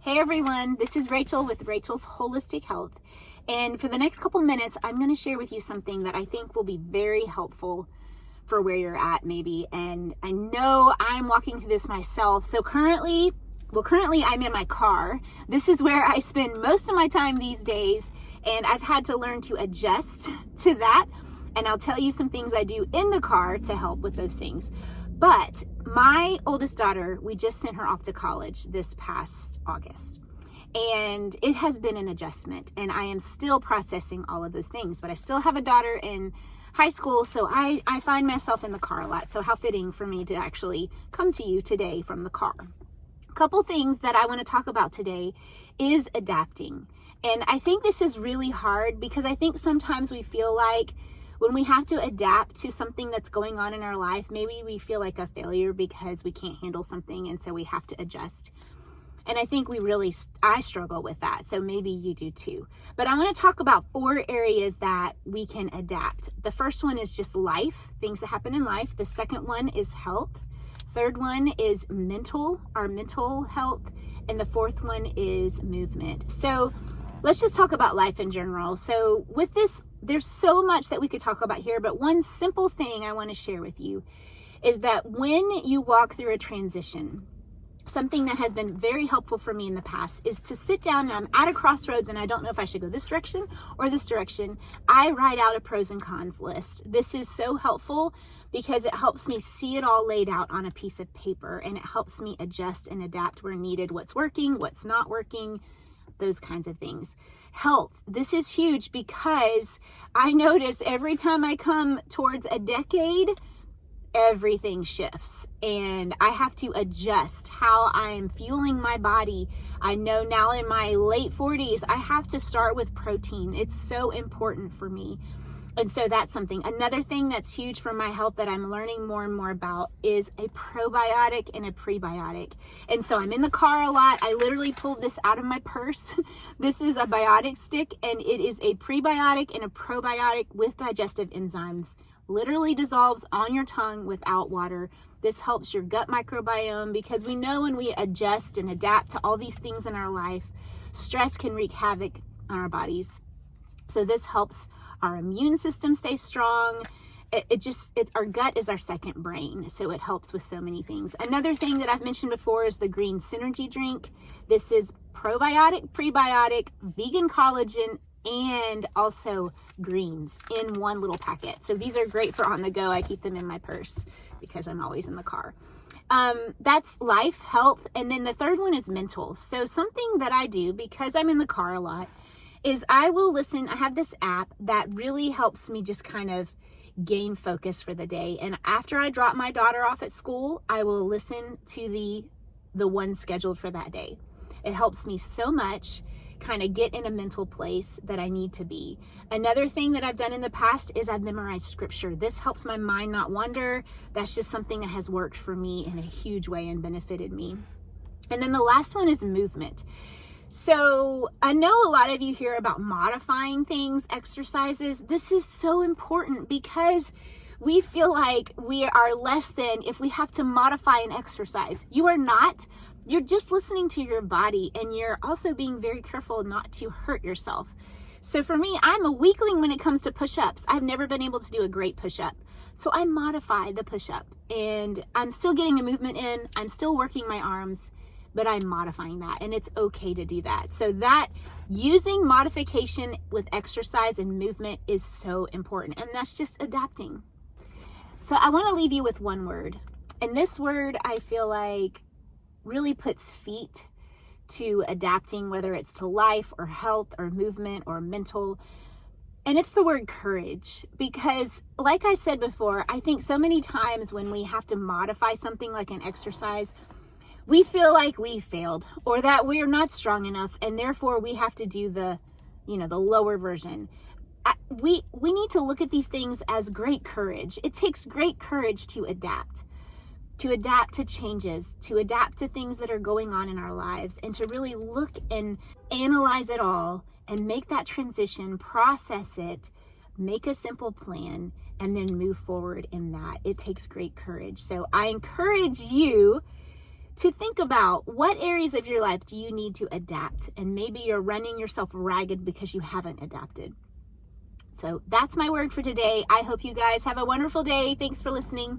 Hey everyone, this is Rachel with Rachel's Holistic Health. And for the next couple minutes, I'm going to share with you something that I think will be very helpful for where you're at maybe. And I know I'm walking through this myself. So currently I'm in my car. This is where I spend most of my time these days. And I've had to learn to adjust to that. And I'll tell you some things I do in the car to help with those things. But my oldest daughter, we just sent her off to college this past August. And it has been an adjustment. And I am still processing all of those things. But I still have a daughter in high school, so I find myself in the car a lot. So how fitting for me to actually come to you today from the car. A couple things that I want to talk about today is adapting. And I think this is really hard because I think sometimes we feel like when we have to adapt to something that's going on in our life, maybe we feel like a failure because we can't handle something and so we have to adjust. And I think I struggle with that. So maybe you do too. But I want to talk about 4 areas that we can adapt. The first one is just life, things that happen in life. The second one is health. Third one is our mental health. And the fourth one is movement. So let's just talk about life in general. So with this, there's so much that we could talk about here, but one simple thing I want to share with you is that when you walk through a transition, something that has been very helpful for me in the past is to sit down and I'm at a crossroads and I don't know if I should go this direction or this direction. I write out a pros and cons list. This is so helpful because it helps me see it all laid out on a piece of paper and it helps me adjust and adapt where needed, what's working, what's not working, those kinds of things. Health. This is huge because I notice every time I come towards a decade, everything shifts and I have to adjust how I'm fueling my body. I know now in my late 40s, I have to start with protein. It's so important for me. And so that's something. Another thing that's huge for my health that I'm learning more and more about is a probiotic and a prebiotic. And so I'm in the car a lot. I literally pulled this out of my purse. This is a biotic stick and it is a prebiotic and a probiotic with digestive enzymes. Literally dissolves on your tongue without water. This helps your gut microbiome because we know when we adjust and adapt to all these things in our life, stress can wreak havoc on our bodies. So this helps our immune system stay strong. Our gut is our second brain, so it helps with so many things. Another thing that I've mentioned before is the Green Synergy drink. This is probiotic, prebiotic, vegan collagen, and also greens in one little packet. So these are great for on the go. I keep them in my purse because I'm always in the car. That's life, health. And then the third one is mental. So something that I do because I'm in the car a lot is I will listen. I have this app that really helps me just kind of gain focus for the day. And after I drop my daughter off at school, I will listen to the one scheduled for that day. It helps me so much kind of get in a mental place that I need to be. Another thing that I've done in the past is I've memorized scripture. This helps my mind not wander. That's just something that has worked for me in a huge way and benefited me. And then the last one is movement. So I know a lot of you hear about modifying things, exercises. This is so important because we feel like we are less than if we have to modify an exercise. You are not. You're just listening to your body and you're also being very careful not to hurt yourself. So for me, I'm a weakling when it comes to push-ups. I've never been able to do a great push-up. So I modify the push-up and I'm still getting a movement in. I'm still working my arms, but I'm modifying that and it's okay to do that. So that using modification with exercise and movement is so important. And that's just adapting. So I want to leave you with one word. And this word I feel like really puts feet to adapting, whether it's to life or health or movement or mental. And it's the word courage, because like I said before, I think so many times when we have to modify something like an exercise, we feel like we failed or that we're not strong enough and therefore we have to do the lower version. We need to look at these things as great courage. It takes great courage to adapt to changes, to adapt to things that are going on in our lives, and to really look and analyze it all and make that transition, process it, make a simple plan, and then move forward in that. It takes great courage. So I encourage you to think about what areas of your life do you need to adapt, and maybe you're running yourself ragged because you haven't adapted. So that's my word for today. I hope you guys have a wonderful day. Thanks for listening.